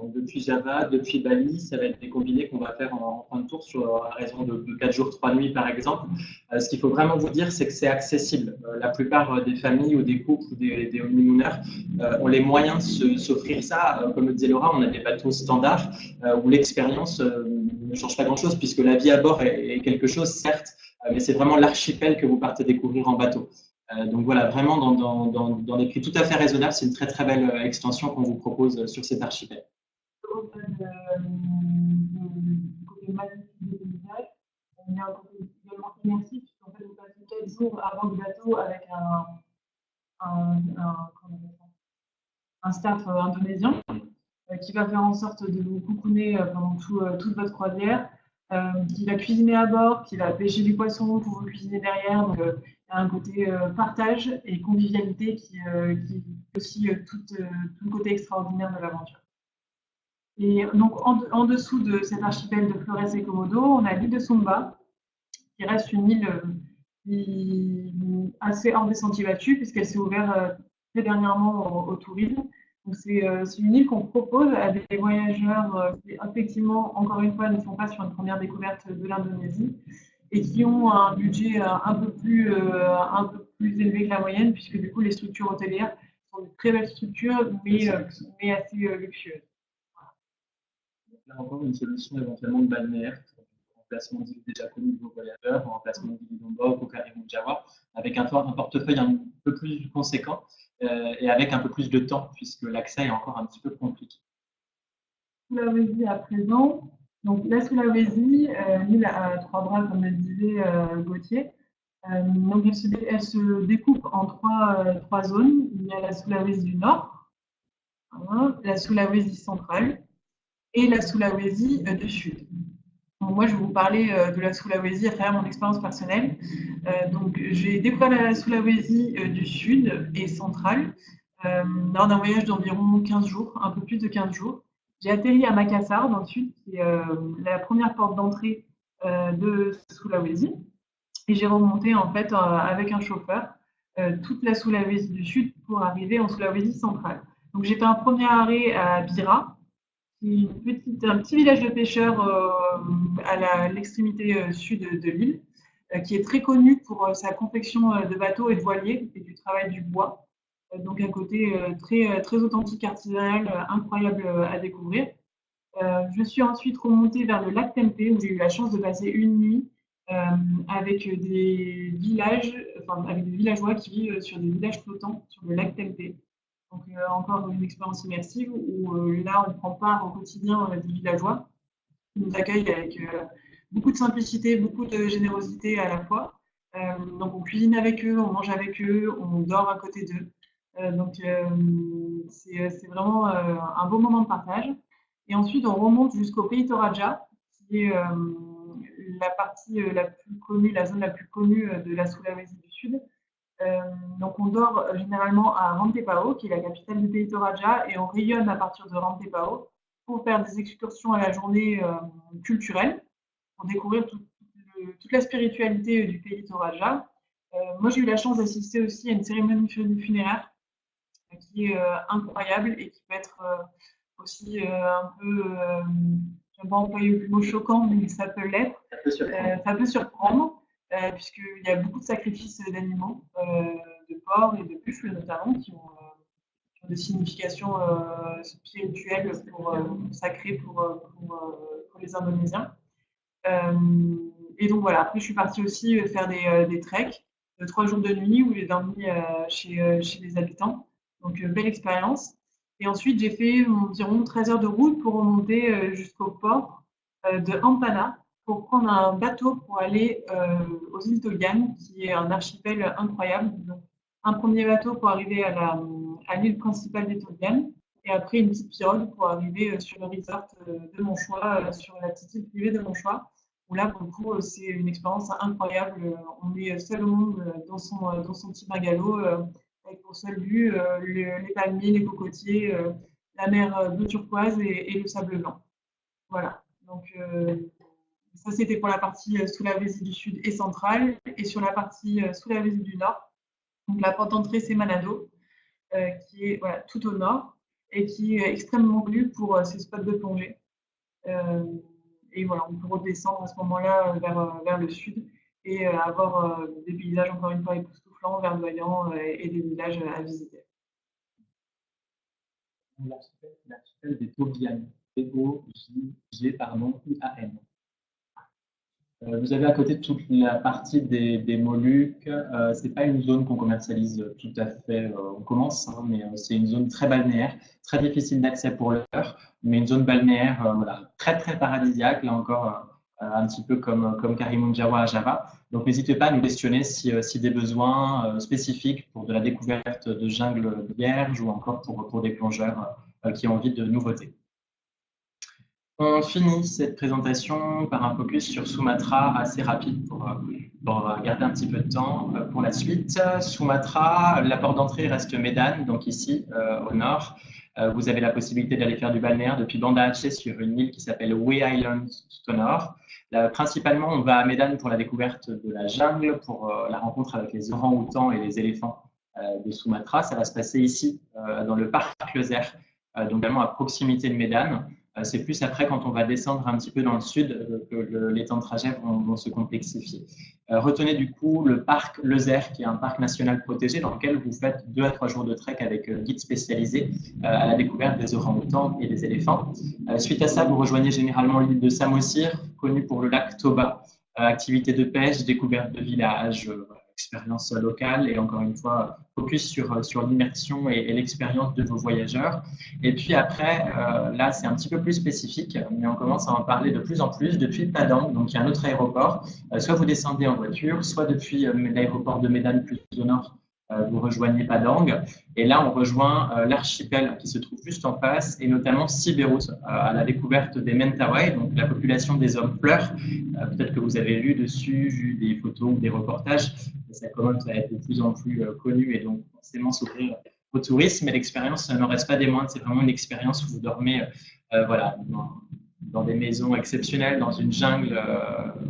Donc depuis Java, depuis Bali, ça va être des combinés qu'on va faire en fin de tour à raison de 4 jours 3 nuits par exemple. Ce qu'il faut vraiment vous dire, c'est que c'est accessible. La plupart des familles ou des couples ou des honeymooners ont les moyens de s'offrir ça. Comme le disait Laura, on a des bateaux standards où l'expérience ne change pas grand-chose puisque la vie à bord est quelque chose, certes, mais c'est vraiment l'archipel que vous partez découvrir en bateau. Donc voilà, vraiment dans des prix tout à fait raisonnables, c'est une très très belle extension qu'on vous propose sur cet archipel. Côté magnifique des paysages, on a un côté également immersif, puisqu'en fait, vous passez 4 jours avant le bateau avec un staff indonésien qui va faire en sorte de vous coucouner pendant toute votre croisière, qui va cuisiner à bord, qui va pêcher du poisson pour vous cuisiner derrière. Donc, il y a un côté partage et convivialité qui est aussi tout le côté extraordinaire de l'aventure. Et donc, en dessous de cet archipel de Flores et Komodo, on a l'île de Sumba, qui reste une île assez hors des sentiers battus, puisqu'elle s'est ouverte très dernièrement au tourisme. Donc, c'est une île qu'on propose à des voyageurs qui, effectivement, encore une fois, ne sont pas sur une première découverte de l'Indonésie et qui ont un budget un peu plus élevé que la moyenne, puisque du coup, les structures hôtelières sont de très belles structures, mais assez luxueuses. Là encore, une solution éventuellement de balnéaire, remplacement d'îles déjà connues de vos voyageurs, remplacement d'îles Lombok ou Karimun Jawa, avec un portefeuille un peu plus conséquent et avec un peu plus de temps, puisque l'accès est encore un petit peu compliqué. Sulawesi à présent. Donc la Sulawesi, l'île a 3 bras, comme le disait Gauthier. Donc elle se découpe en 3 zones. Il y a la Sulawesi du Nord, la Sulawesi centrale et la Sulawesi du Sud. Donc, moi, je vais vous parler de la Sulawesi à travers mon expérience personnelle. Donc, j'ai découvert la Sulawesi du Sud et centrale lors d'un voyage d'environ 15 jours, un peu plus de 15 jours. J'ai atterri à Makassar, dans le sud, qui est la première porte d'entrée de Sulawesi. Et j'ai remonté, en fait, avec un chauffeur, toute la Sulawesi du Sud pour arriver en Sulawesi centrale. Donc, j'ai fait un premier arrêt à Bira, qui est un petit village de pêcheurs à l'extrémité sud de l'île, qui est très connu pour sa confection de bateaux et de voiliers et du travail du bois. Donc un côté très authentique, artisanal, incroyable à découvrir. Je suis ensuite remontée vers le lac Tempe, où j'ai eu la chance de passer une nuit avec des villageois qui vivent sur des villages flottants sur le lac Tempe. Donc, encore une expérience immersive où là, on prend part au quotidien des villageois qui nous accueillent avec beaucoup de simplicité, beaucoup de générosité à la fois. Donc, on cuisine avec eux, on mange avec eux, on dort à côté d'eux. Donc, c'est vraiment un beau moment de partage. Et ensuite, on remonte jusqu'au pays Toraja, qui est la partie la plus connue, la zone la plus connue de la Sulawesi du Sud. Donc, on dort généralement à Rantepao, qui est la capitale du pays Toraja, et on rayonne à partir de Rantepao pour faire des excursions à la journée culturelle, pour découvrir toute la spiritualité du pays Toraja. Moi, j'ai eu la chance d'assister aussi à une cérémonie funéraire qui est incroyable et qui peut être aussi un peu, je ne vais pas employer le mot choquant, mais ça peut l'être. Ça peut surprendre, puisqu'il y a beaucoup de sacrifices d'animaux, de porcs et de buffles notamment, qui ont des significations spirituelles sacrées pour les Indonésiens. Et donc voilà, après je suis partie aussi faire des treks de 3 jours de nuit où j'ai dormi chez les habitants. Donc belle expérience. Et ensuite j'ai fait environ 13 heures de route pour remonter jusqu'au port de Ampana pour prendre un bateau pour aller aux îles Tolian, qui est un archipel incroyable. Donc, un premier bateau pour arriver à l'île principale des Tolian et après une petite pirogue pour arriver sur le resort de mon choix, sur la petite île privée de mon choix. Où là, pour le coup, c'est une expérience incroyable. On est seul au monde dans son petit bungalow, avec pour seule vue les palmiers, les cocotiers, la mer bleu turquoise et le sable blanc. Voilà. Donc, ça, c'était pour la partie Sulawesi du Sud et centrale. Et sur la partie Sulawesi du Nord, donc la porte d'entrée, c'est Manado, qui est voilà, tout au nord et qui est extrêmement connue pour ses spots de plongée. Et voilà, on peut redescendre à ce moment-là vers le sud et avoir des paysages encore une fois époustouflants, verdoyants et des villages à visiter. L'archipel des Togian, T-O-J-G-I-A-N. Vous avez à côté toute la partie des Moluques. Ce n'est pas une zone qu'on commercialise tout à fait. On commence, hein, mais c'est une zone très balnéaire, très difficile d'accès pour l'heure, mais une zone balnéaire voilà, très très paradisiaque, là encore un petit peu comme Karimunjawa à Java. Donc n'hésitez pas à nous questionner si des besoins spécifiques pour de la découverte de jungles vierges ou encore pour des plongeurs qui ont envie de nouveautés. On finit cette présentation par un focus sur Sumatra assez rapide pour garder un petit peu de temps pour la suite. Sumatra, la porte d'entrée reste Medan, donc ici au nord. Vous avez la possibilité d'aller faire du balnéaire depuis Banda Aceh sur une île qui s'appelle Way Island tout au nord. Principalement, on va à Medan pour la découverte de la jungle, pour la rencontre avec les orang-outans et les éléphants de Sumatra. Ça va se passer ici dans le parc Leuser, donc vraiment à proximité de Medan. C'est plus après, quand on va descendre un petit peu dans le sud, que les temps de trajet vont se complexifier. Retenez du coup le parc Leuser, qui est un parc national protégé dans lequel vous faites 2 à 3 jours de trek avec guide spécialisé à la découverte des orang-outans et des éléphants. Suite à ça, vous rejoignez généralement l'île de Samosir, connue pour le lac Toba. Activité de pêche, découverte de villages, expérience locale et encore une fois, focus sur l'immersion et l'expérience de vos voyageurs. Et puis après, là, c'est un petit peu plus spécifique, mais on commence à en parler de plus en plus depuis Padang, donc il y a un autre aéroport. Soit vous descendez en voiture, soit depuis l'aéroport de Medan plus au nord, vous rejoignez Padang. Et là, on rejoint l'archipel qui se trouve juste en face, et notamment Siberut, à la découverte des Mentawai, donc la population des hommes fleurs. Peut-être que vous avez lu dessus, vu des photos ou des reportages. Ça commence à être de plus en plus connu et donc forcément s'ouvrir au tourisme. Et l'expérience n'en reste pas des moindres. C'est vraiment une expérience où vous dormez voilà, dans des maisons exceptionnelles, dans une jungle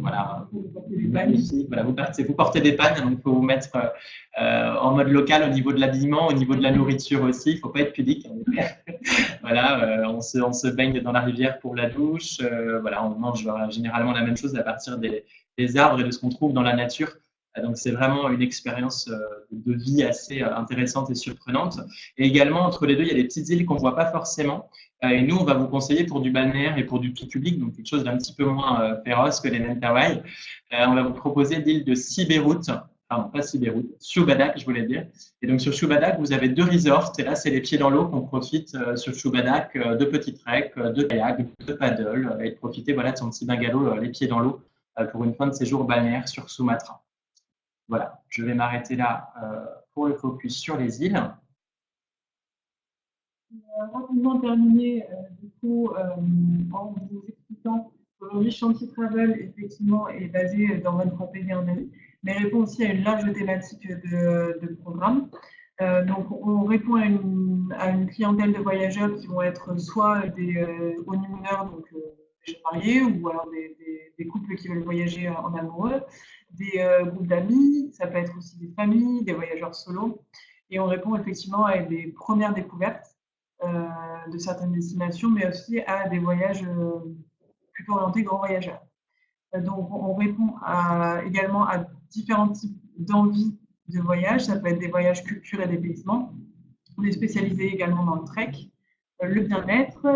voilà, magnifique. Voilà, vous portez des pannes, donc il faut vous mettre en mode local au niveau de l'habillement, au niveau de la nourriture aussi. Il ne faut pas être pudique. Voilà, on se baigne dans la rivière pour la douche. Voilà, on mange généralement la même chose à partir des arbres et de ce qu'on trouve dans la nature. Donc, c'est vraiment une expérience de vie assez intéressante et surprenante. Et également, entre les deux, il y a des petites îles qu'on ne voit pas forcément. Et nous, on va vous conseiller pour du balnéaire et pour du tout public, donc quelque chose d'un petit peu moins féroce que les Mentawai. On va vous proposer l'île de Siberut, pardon, pas Sibéroute, Choubadak, je voulais dire. Et donc sur Choubadak, vous avez 2 resorts. Et là, c'est les pieds dans l'eau qu'on profite sur Choubadak, de petits treks, de kayak, de paddle, et de profiter voilà, de son petit bungalow, les pieds dans l'eau, pour une fin de séjour balnéaire sur Sumatra. Voilà, je vais m'arrêter là pour le focus sur les îles. Rapidement terminer, du coup, en vous expliquant qu'aujourd'hui, Chanty Travel, effectivement, est basé dans 23 pays en Asie, mais répond aussi à une large thématique de programme. Donc, on répond à une clientèle de voyageurs qui vont être soit des honeymooners, donc des mariés, ou alors des couples qui veulent voyager en amoureux, des groupes d'amis, ça peut être aussi des familles, des voyageurs solo. Et on répond effectivement à des premières découvertes de certaines destinations, mais aussi à des voyages plutôt orientés grands voyageurs. Donc, on répond également à différents types d'envies de voyage. Ça peut être des voyages culture et dépaysement. On est spécialisé également dans le trek, le bien-être,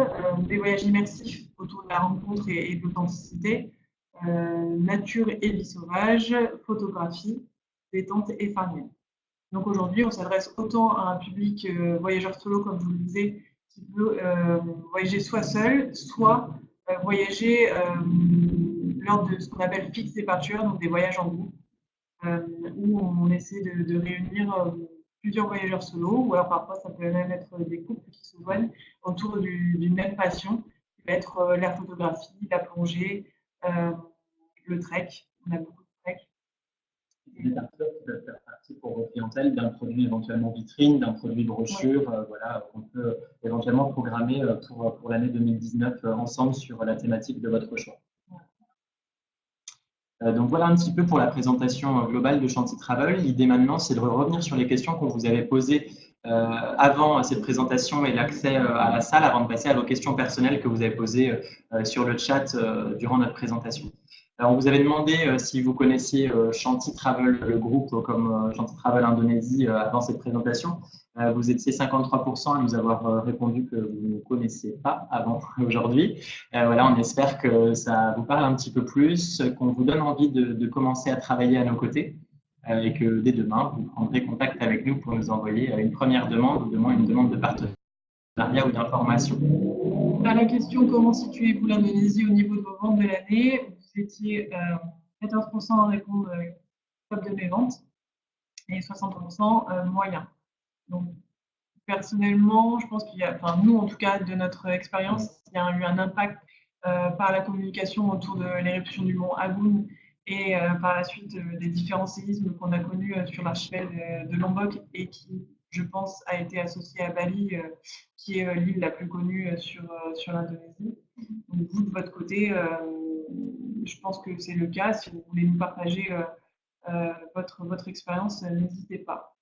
des voyages immersifs autour de la rencontre et de l'authenticité, nature et vie sauvage, photographie, détente et farniente. Donc aujourd'hui, on s'adresse autant à un public voyageur solo, comme je vous le disais, qui veut voyager soit seul, soit voyager lors de ce qu'on appelle fixed departure, donc des voyages en groupe, où on essaie de réunir plusieurs voyageurs solo, ou alors parfois ça peut même être des couples qui se joignent autour d'une même passion, qui va être la photographie, la plongée, le trek. On a beaucoup de trek. Des acteurs qui peuvent faire partie pour vos clientèles d'un produit éventuellement vitrine, d'un produit brochure, voilà, qu'on peut éventuellement programmer pour l'année 2019 ensemble sur la thématique de votre choix. Donc voilà un petit peu pour la présentation globale de Chanty Travel. L'idée maintenant, c'est de revenir sur les questions qu'on vous avait posées avant cette présentation et l'accès à la salle, avant de passer à vos questions personnelles que vous avez posées sur le chat durant notre présentation. Alors, on vous avait demandé si vous connaissiez Chanty Travel, le groupe comme Chanty Travel Indonésie avant cette présentation. Vous étiez 53% à nous avoir répondu que vous ne connaissiez pas avant aujourd'hui. Voilà, on espère que ça vous parle un petit peu plus, qu'on vous donne envie de commencer à travailler à nos côtés et que dès demain, vous prendrez contact avec nous pour nous envoyer une première demande ou une demande de partenariat ou d'information. À la question comment situez-vous l'Indonésie au niveau de vos ventes de l'année, vous étiez 14% à répondre top de mes ventes et 60% moyen. Donc, personnellement, je pense qu'il y a, enfin nous en tout cas de notre expérience, il y a eu un impact par la communication autour de l'éruption du mont Agung et par la suite des différents séismes qu'on a connus sur l'archipel de Lombok et qui, je pense, a été associé à Bali, qui est l'île la plus connue sur l'Indonésie. Donc vous, de votre côté, je pense que c'est le cas. Si vous voulez nous partager votre expérience, n'hésitez pas.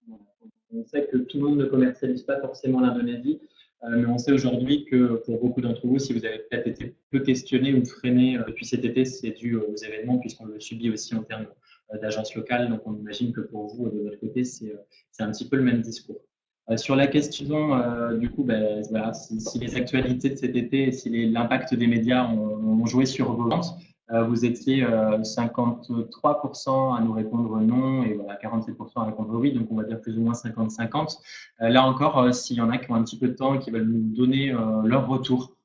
On sait que tout le monde ne commercialise pas forcément l'Indonésie, mais on sait aujourd'hui que pour beaucoup d'entre vous, si vous avez peut-être été peu questionné ou freiné depuis cet été, c'est dû aux événements puisqu'on le subit aussi en termes d'agences locales. Donc on imagine que pour vous, de votre côté, c'est un petit peu le même discours. Sur la question, du coup, voilà, si les actualités de cet été et si l'impact des médias ont joué sur vos ventes, vous étiez 53% à nous répondre non et voilà, 47% à répondre oui, donc on va dire plus ou moins 50-50. Là encore, s'il y en a qui ont un petit peu de temps et qui veulent nous donner leur retour,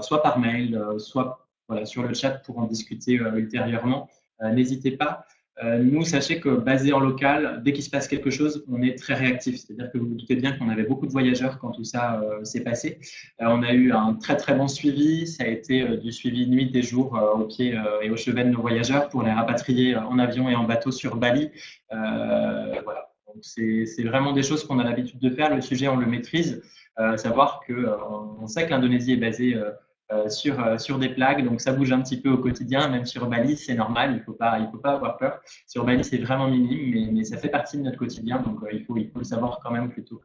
soit par mail, soit voilà, sur le chat pour en discuter ultérieurement, n'hésitez pas. Nous, sachez que basé en local, dès qu'il se passe quelque chose, on est très réactif. C'est-à-dire que vous vous doutez bien qu'on avait beaucoup de voyageurs quand tout ça s'est passé. On a eu un très très bon suivi. Ça a été du suivi nuit et jour au pied et au chevet de nos voyageurs pour les rapatrier en avion et en bateau sur Bali. Voilà. Donc c'est vraiment des choses qu'on a l'habitude de faire. Le sujet, on le maîtrise. Savoir qu'on sait que l'Indonésie est basée sur des plaques, donc ça bouge un petit peu au quotidien, même sur Bali, c'est normal, il faut pas avoir peur. Sur Bali, c'est vraiment minime, mais ça fait partie de notre quotidien, donc il faut le savoir quand même plutôt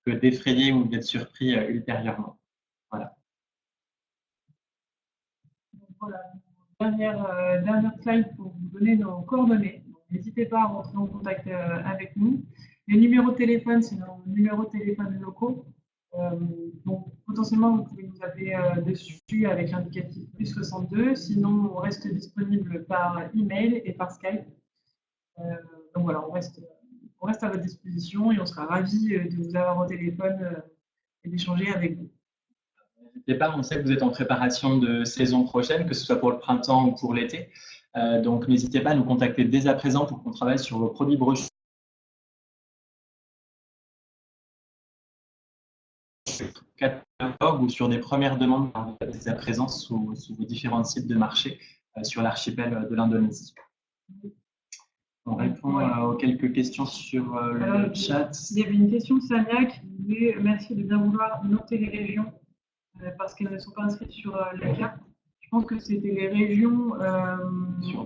que d'effrayer ou d'être surpris ultérieurement. Voilà. Voilà, dernière slide pour vous donner nos coordonnées. N'hésitez pas à rentrer en contact avec nous. Les numéros de téléphone, c'est nos numéros de téléphone locaux. Donc, potentiellement, vous pouvez nous appeler dessus avec l'indicatif +62. Sinon, on reste disponible par email et par Skype. Donc voilà, on reste à votre disposition et on sera ravis de vous avoir au téléphone et d'échanger avec vous. N'hésitez pas, on sait que vous êtes en préparation de saison prochaine, que ce soit pour le printemps ou pour l'été. Donc n'hésitez pas à nous contacter dès à présent pour qu'on travaille sur vos produits brochures catalogue ou sur des premières demandes dès à présent sous vos différents sites de marché sur l'archipel de l'Indonésie. On répond aux quelques questions sur le chat. Il y avait une question de Samia qui disait merci de bien vouloir noter les régions parce qu'elles ne sont pas inscrites sur la carte. Je pense que c'était les régions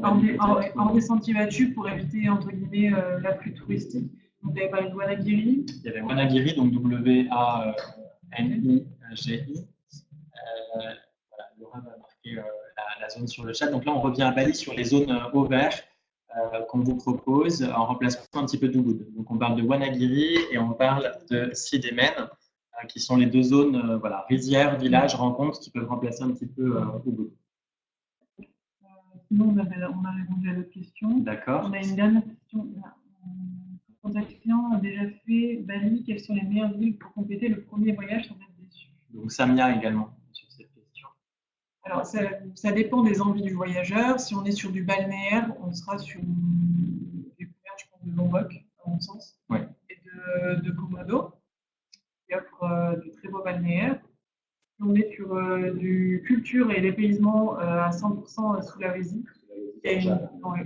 hors des sentiers battus pour éviter entre guillemets l'afflux touristique. Donc, vous avez parlé de Wanagiri. Il y avait Wanagiri, donc W-A-N-I-G-I. Voilà, Laura va marquer la zone sur le chat. Donc là, on revient à Bali sur les zones au vert qu'on vous propose en remplaçant un petit peu d'Ubud. Donc on parle de Wanagiri et on parle de Sidemen, qui sont les deux zones, voilà, rizières, villages, rencontres, qui peuvent remplacer un petit peu Ubud. Sinon, on a répondu à l'autre question. D'accord. On a une dernière question. Quand un client a déjà fait Bali, quelles sont les meilleures villes pour compléter le premier voyage sans être déçu? Donc Samia également sur cette question. Alors ça dépend des envies du voyageur. Si on est sur du balnéaire, on sera sur des découvertes, je pense, de Lombok, à mon sens, ouais, et de Komodo, qui offre du très beau balnéaire. Si on est sur du culture et dépaysement à 100% Sulawesi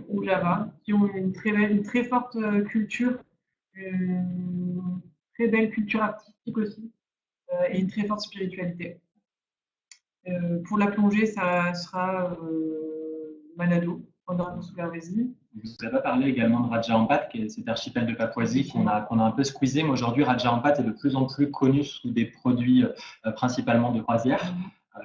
ou Java, qui ont une très forte culture, une très belle culture artistique aussi, et une très forte spiritualité. Pour la plongée, ça sera Manado, en dehors de Sulawesi. Vous avez parlé également de Raja Ampat, qui est cet archipel de Papouasie qu'on a un peu squeezé, mais aujourd'hui Raja Ampat est de plus en plus connu sous des produits principalement de croisière.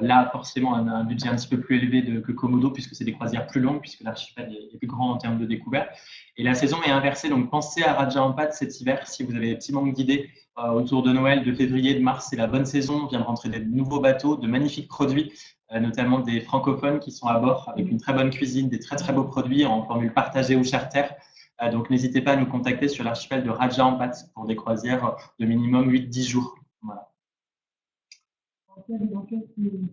Là, forcément, un budget un petit peu plus élevé que Komodo, puisque c'est des croisières plus longues, puisque l'archipel est plus grand en termes de découverte. Et la saison est inversée, donc pensez à Raja Ampat cet hiver, si vous avez des petits manques d'idées autour de Noël, de février, de mars, c'est la bonne saison. On vient de rentrer des nouveaux bateaux, de magnifiques produits, notamment des francophones qui sont à bord, avec une très bonne cuisine, des très très beaux produits en formule partagée ou charter. Donc n'hésitez pas à nous contacter sur l'archipel de Raja Ampat pour des croisières de minimum 8-10 jours. Voilà.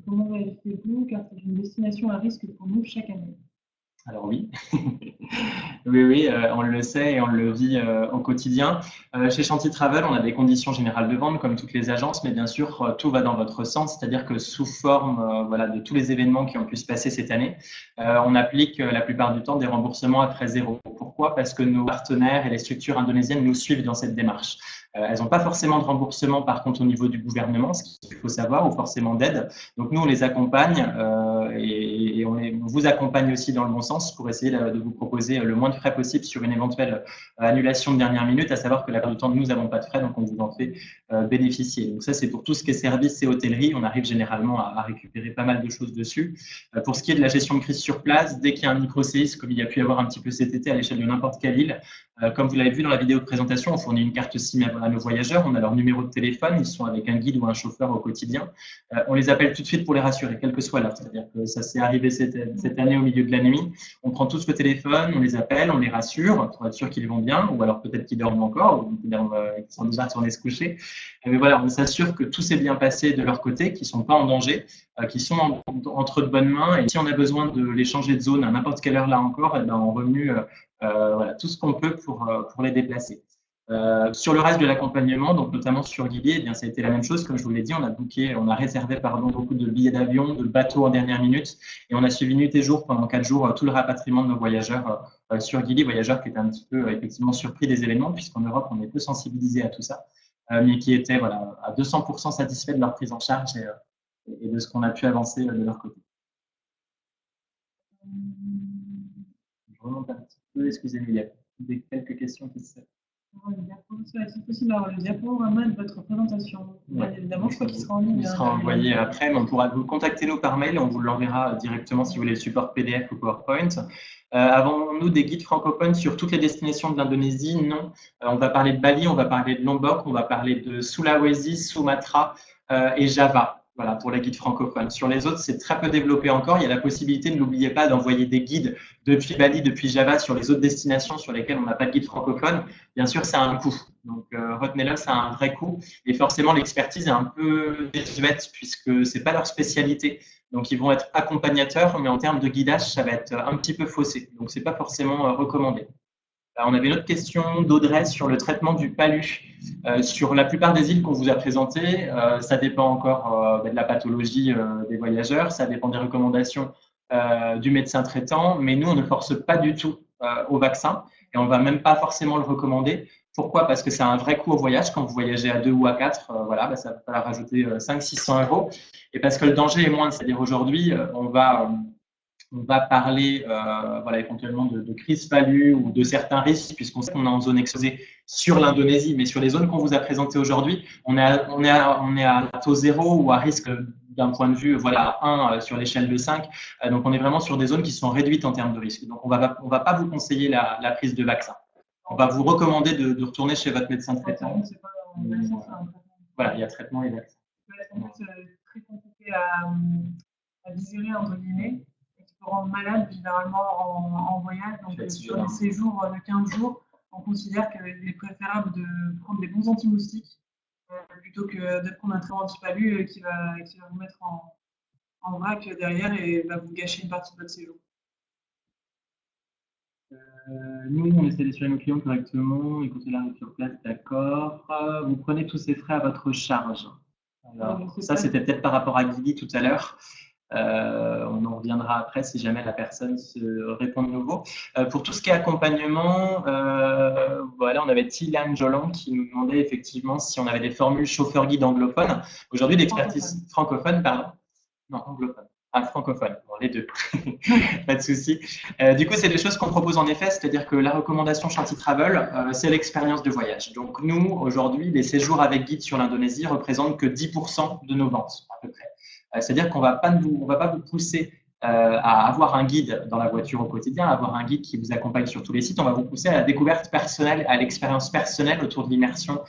Comment réalisez-vous, car c'est une destination à risque pour nous chaque année? Alors oui, oui, on le sait et on le vit au quotidien. Chez Chanty Travel, on a des conditions générales de vente comme toutes les agences, mais bien sûr, tout va dans votre sens, c'est-à-dire que sous forme voilà, de tous les événements qui ont pu se passer cette année, on applique la plupart du temps des remboursements à frais zéro. Pourquoi? Parce que nos partenaires et les structures indonésiennes nous suivent dans cette démarche. Elles n'ont pas forcément de remboursement, par contre, au niveau du gouvernement, ce qu'il faut savoir, ou forcément d'aide. Donc, nous, on les accompagne et on vous accompagne aussi dans le bon sens pour essayer de vous proposer le moins de frais possible sur une éventuelle annulation de dernière minute, à savoir que la plupart du temps, nous n'avons pas de frais, donc on vous en fait bénéficier. Donc, ça, c'est pour tout ce qui est services et hôtellerie. On arrive généralement à récupérer pas mal de choses dessus. Pour ce qui est de la gestion de crise sur place, dès qu'il y a un micro-séisme, comme il y a pu y avoir un petit peu cet été à l'échelle de n'importe quelle île, comme vous l'avez vu dans la vidéo de présentation, on fournit une carte SIM à nos voyageurs, on a leur numéro de téléphone, ils sont avec un guide ou un chauffeur au quotidien. On les appelle tout de suite pour les rassurer, quelle que soit l'heure. C'est-à-dire que ça s'est arrivé cette année au milieu de la nuit. On prend tous le téléphone, on les appelle, on les rassure pour être sûr qu'ils vont bien, ou alors peut-être qu'ils dorment encore, ou qu'ils sont déjà retournés se coucher. Mais voilà, on s'assure que tout s'est bien passé de leur côté, qu'ils ne sont pas en danger, qu'ils sont entre de bonnes mains. Et si on a besoin de les changer de zone à n'importe quelle heure là encore, eh ben, on remue voilà, tout ce qu'on peut pour les déplacer. Sur le reste de l'accompagnement, donc notamment sur Gili, eh bien, ça a été la même chose. Comme je vous l'ai dit, on a réservé beaucoup de billets d'avion, de bateaux en dernière minute, et on a suivi nuit et jour pendant 4 jours tout le rapatriement de nos voyageurs sur Gili, voyageurs qui étaient un petit peu effectivement surpris des événements, puisqu'en Europe on est peu sensibilisé à tout ça, mais qui étaient voilà, à 200% satisfaits de leur prise en charge et de ce qu'on a pu avancer de leur côté. Je remonte un petit peu, excusez-moi, il y a quelques questions qui se... C'est possible d'avoir le diaporama de votre présentation. Ouais. Évidemment, je crois qu'il sera en ligne. Il sera envoyé après, mais on pourra vous contacter nous par mail, on vous l'enverra directement si vous voulez le support PDF ou PowerPoint. Avons-nous des guides francophones sur toutes les destinations de l'Indonésie? Non. On va parler de Bali, on va parler de Lombok, on va parler de Sulawesi, Sumatra et Java. Voilà, pour les guides francophones. Sur les autres, c'est très peu développé encore. Il y a la possibilité, ne l'oubliez pas, d'envoyer des guides depuis Bali, depuis Java, sur les autres destinations sur lesquelles on n'a pas de guide francophone. Bien sûr, ça a un coût. Donc, retenez-le, ça a un vrai coût. Et forcément, l'expertise est un peu désuète puisque c'est pas leur spécialité. Donc, ils vont être accompagnateurs, mais en termes de guidage, ça va être un petit peu faussé. Donc, c'est pas forcément recommandé. On avait une autre question d'Audrey sur le traitement du palu. Sur la plupart des îles qu'on vous a présentées, ça dépend encore de la pathologie des voyageurs, ça dépend des recommandations du médecin traitant, mais nous, on ne force pas du tout au vaccin et on ne va même pas forcément le recommander. Pourquoi? Parce que ça a un vrai coût au voyage. Quand vous voyagez à 2 ou à 4, voilà, ça va falloir rajouter 500-600 euros. Et parce que le danger est moindre, c'est-à-dire aujourd'hui, on va parler voilà, éventuellement de crise palu ou de certains risques, puisqu'on sait qu'on est en zone exposée sur l'Indonésie, mais sur les zones qu'on vous a présentées aujourd'hui, on est à taux zéro ou à risque d'un point de vue voilà, 1 sur l'échelle de 5. Donc, on est vraiment sur des zones qui sont réduites en termes de risque. Donc, on va pas vous conseiller la prise de vaccin. On va vous recommander de retourner chez votre médecin traitant. Voilà, il y a traitement et vaccin. C'est très compliqué à digérer, entre guillemets. Rendre malade généralement en voyage. Donc, sur les séjours de 15 jours, on considère qu'il est préférable de prendre des bons anti-moustiques plutôt que de prendre un traitement anti-palu qui va vous mettre en vrac derrière et va vous gâcher une partie de votre séjour. Nous, on essaie d'assurer nos clients correctement et quand il arrive sur place, d'accord. Vous prenez tous ces frais à votre charge. Alors, ça, c'était peut-être par rapport à Guigui tout à l'heure. On en reviendra après si jamais la personne se répond de nouveau. Pour tout ce qui est accompagnement, voilà, on avait Tilan Jolan qui nous demandait effectivement si on avait des formules chauffeur-guide anglophones. Aujourd'hui, l'expertise francophone, pardon. Non, anglophone. Ah, francophone, bon, les deux, pas de souci. Du coup, c'est des choses qu'on propose en effet, c'est-à-dire que la recommandation Chanty Travel, c'est l'expérience de voyage. Donc nous, aujourd'hui, les séjours avec guide sur l'Indonésie représentent que 10% de nos ventes, à peu près. C'est-à-dire qu'on ne va pas vous pousser à avoir un guide dans la voiture au quotidien, à avoir un guide qui vous accompagne sur tous les sites. On va vous pousser à la découverte personnelle, à l'expérience personnelle autour de l'immersion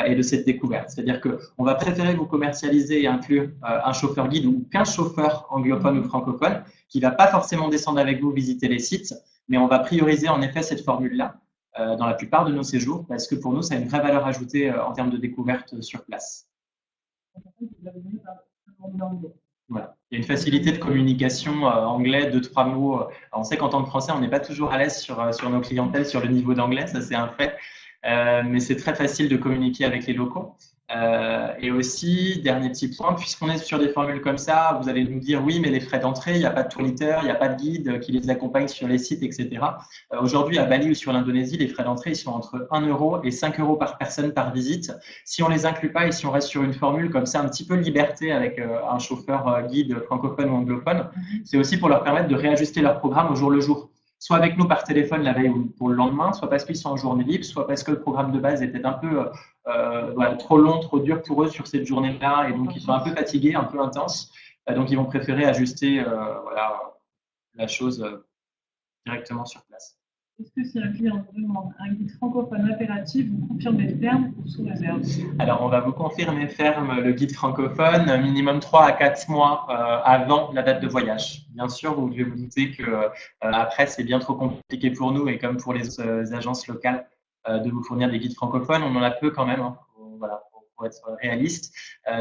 et de cette découverte. C'est-à-dire qu'on va préférer vous commercialiser et inclure un chauffeur guide ou qu'un chauffeur anglophone ou francophone qui ne va pas forcément descendre avec vous visiter les sites, mais on va prioriser en effet cette formule-là dans la plupart de nos séjours parce que pour nous, ça a une vraie valeur ajoutée en termes de découverte sur place. Voilà. Il y a une facilité de communication anglais, 2-3 mots. Alors, on sait qu'en tant que Français, on n'est pas toujours à l'aise sur nos clientèles, sur le niveau d'anglais, ça c'est un fait. Mais c'est très facile de communiquer avec les locaux. Et aussi, dernier petit point, puisqu'on est sur des formules comme ça, vous allez nous dire oui, mais les frais d'entrée, il n'y a pas de tour-leader, il n'y a pas de guide qui les accompagne sur les sites, etc. Aujourd'hui, à Bali ou sur l'Indonésie, les frais d'entrée ils sont entre 1 euro et 5 euros par personne par visite. Si on ne les inclut pas et si on reste sur une formule comme ça, un petit peu liberté avec un chauffeur guide francophone ou anglophone, c'est aussi pour leur permettre de réajuster leur programme au jour le jour. Soit avec nous par téléphone la veille ou pour le lendemain, soit parce qu'ils sont en journée libre, soit parce que le programme de base était un peu voilà, trop long, trop dur pour eux sur cette journée-là, et donc ils sont un peu fatigués, un peu intenses. Donc ils vont préférer ajuster voilà, la chose directement sur place. Est-ce que si un client vous demande un guide francophone impératif, vous confirmez ferme ou sous réserve? Alors, on va vous confirmer ferme le guide francophone, minimum 3 à 4 mois avant la date de voyage. Bien sûr, vous devez vous douter que après, c'est bien trop compliqué pour nous et comme pour les agences locales de vous fournir des guides francophones. On en a peu quand même, hein, voilà, pour être réaliste.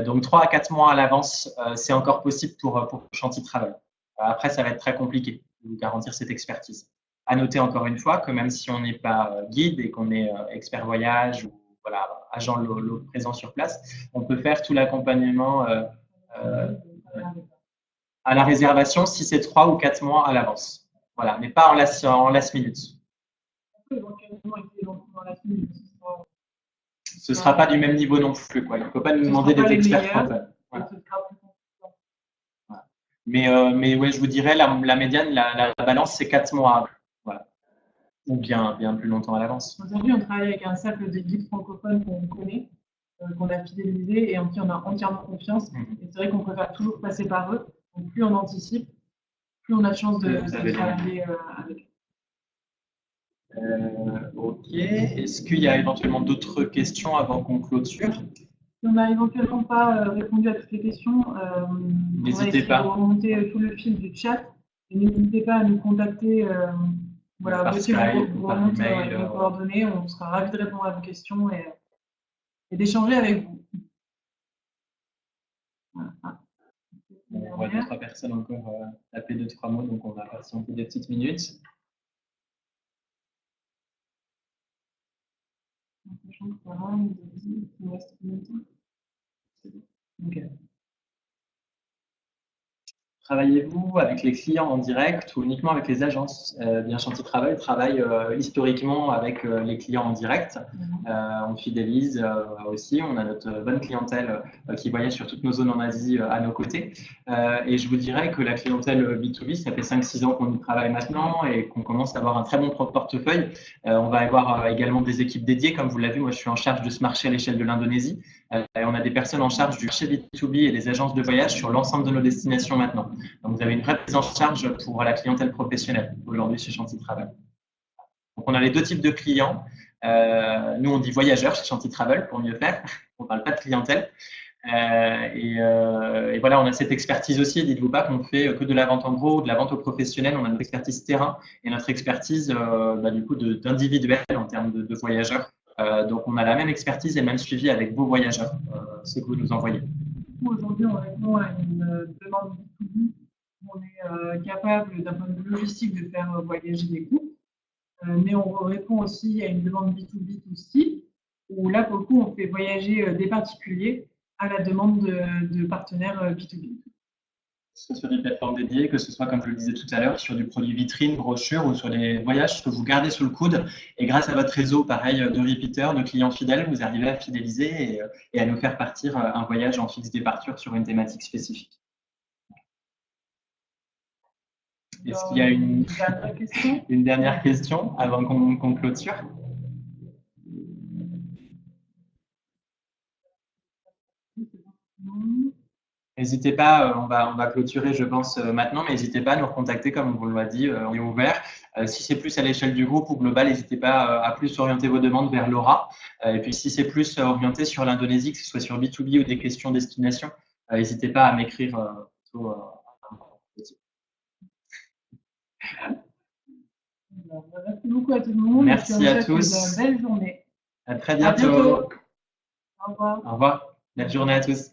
Donc, 3 à 4 mois à l'avance, c'est encore possible pour Chanty Travel. Après, ça va être très compliqué de vous garantir cette expertise. À noter encore une fois que même si on n'est pas guide et qu'on est expert voyage ou voilà, agent présent sur place, on peut faire tout l'accompagnement à la réservation si c'est 3 ou 4 mois à l'avance. Voilà, mais pas en last minute. Ce ne sera pas du même niveau non plus, quoi. Il ne faut pas nous demander d'être expert francophones. Voilà. Mais ouais, je vous dirais, la médiane, la balance, c'est 4 mois avant. Voilà. Ou bien plus longtemps à l'avance. Aujourd'hui, on travaille avec un cercle de guides francophones qu'on connaît, qu'on a fidélisé et en qui on a entièrement confiance. Et c'est vrai qu'on préfère toujours passer par eux. Donc, plus on anticipe, plus on a de chance de travailler avec eux. Ok. Est-ce qu'il y a éventuellement d'autres questions avant qu'on clôture? Si on n'a éventuellement pas répondu à toutes les questions, n'hésitez pas de remonter tout le fil du chat. Et n'hésitez pas à nous contacter. Voilà, par Skype ou par email. Nos coordonnées. On sera ravis de répondre à vos questions et d'échanger avec vous. Voilà. On voit 2-3 personnes encore taper 2-3 mots, donc on va patienter des petites minutes. Sachant que Sarah nous a dit qu'il nous reste combien de temps? Ok. Travaillez-vous avec les clients en direct ou uniquement avec les agences? Bien Chantier Travel travaille historiquement avec les clients en direct. On fidélise aussi. On a notre bonne clientèle qui voyage sur toutes nos zones en Asie à nos côtés. Et je vous dirais que la clientèle B2B, ça fait 5-6 ans qu'on y travaille maintenant et qu'on commence à avoir un très bon portefeuille. On va avoir également des équipes dédiées. Comme vous l'avez vu, moi, je suis en charge de ce marché à l'échelle de l'Indonésie. Et on a des personnes en charge du marché B2B et des agences de voyage sur l'ensemble de nos destinations maintenant. Donc, vous avez une vraie prise en charge pour la clientèle professionnelle aujourd'hui chez Chantier Travel. Donc, on a les deux types de clients. Nous, on dit voyageurs chez Chantier Travel pour mieux faire. On ne parle pas de clientèle. Et voilà, on a cette expertise aussi. Dites-vous pas qu'on fait que de la vente en gros ou de la vente aux professionnels. On a notre expertise terrain et notre expertise du coup d'individuel en termes de voyageurs. Donc, on a la même expertise et le même suivi avec vos voyageurs, ceux que vous nous envoyez. Aujourd'hui, on répond à une demande B2B. On est capable, d'un point de vue logistique, de faire voyager des groupes. Mais on répond aussi à une demande B2B aussi, où là, pour le coup, on fait voyager des particuliers à la demande de partenaires B2B. Que ce soit sur des plateformes dédiées, que ce soit, comme je le disais tout à l'heure, sur du produit vitrine, brochure ou sur des voyages que vous gardez sous le coude. Et grâce à votre réseau, pareil, de repeaters, de clients fidèles, vous arrivez à fidéliser et à nous faire partir un voyage en fixe départure sur une thématique spécifique. Est-ce qu'il y a une dernière question avant qu'on clôture? N'hésitez pas, on va clôturer, je pense, maintenant, mais n'hésitez pas à nous recontacter, comme on vous l'a dit, on est ouvert. Si c'est plus à l'échelle du groupe ou global, n'hésitez pas à plus orienter vos demandes vers Laura. Et puis, si c'est plus orienté sur l'Indonésie, que ce soit sur B2B ou des questions destination, n'hésitez pas à m'écrire plutôt. Merci beaucoup à tout le monde. Merci à tous. Une belle journée. À très bientôt. À bientôt. Au revoir. Au revoir. Belle journée à tous.